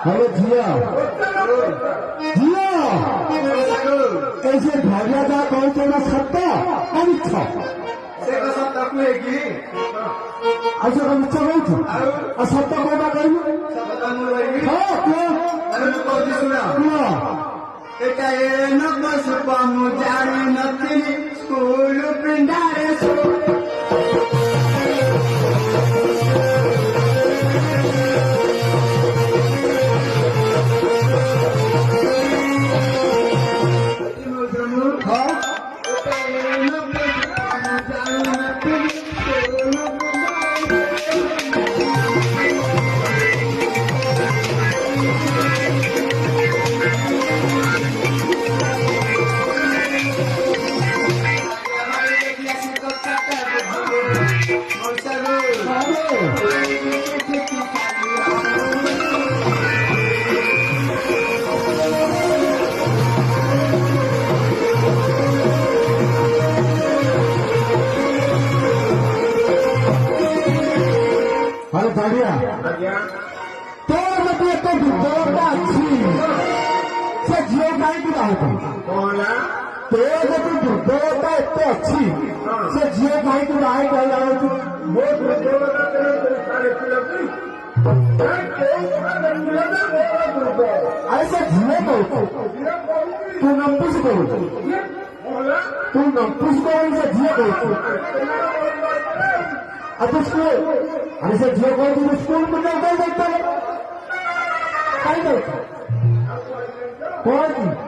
hello जिया जिया कैसे भाग्या था कौन तेरा सत्ता अनिच्छा से सत्ता कुए की अच्छा अनिच्छा नहीं था और सत्ता को ना कही सत्ता मुर रही हाँ क्या अरे तो कौन सुना क्या एटा ए न सुपा मुजारी नथी स्कूल पिंडारे सो अरे भाग्या तो मतलब तो दुर्दोषता अच्छी से जियो कहीं भी रहो तुम तो जब दुर्दोषता इतने अच्छी से जियो कहीं भी रहे कहीं रहो तुम वो ऐसे जियो कहो तू नंपुस कहो तू नंपुस कहो से जियो कहो अब स्कूल आणि सर जियो कहो तुम स्कूल में नहीं गए देखते कहीं नहीं कौन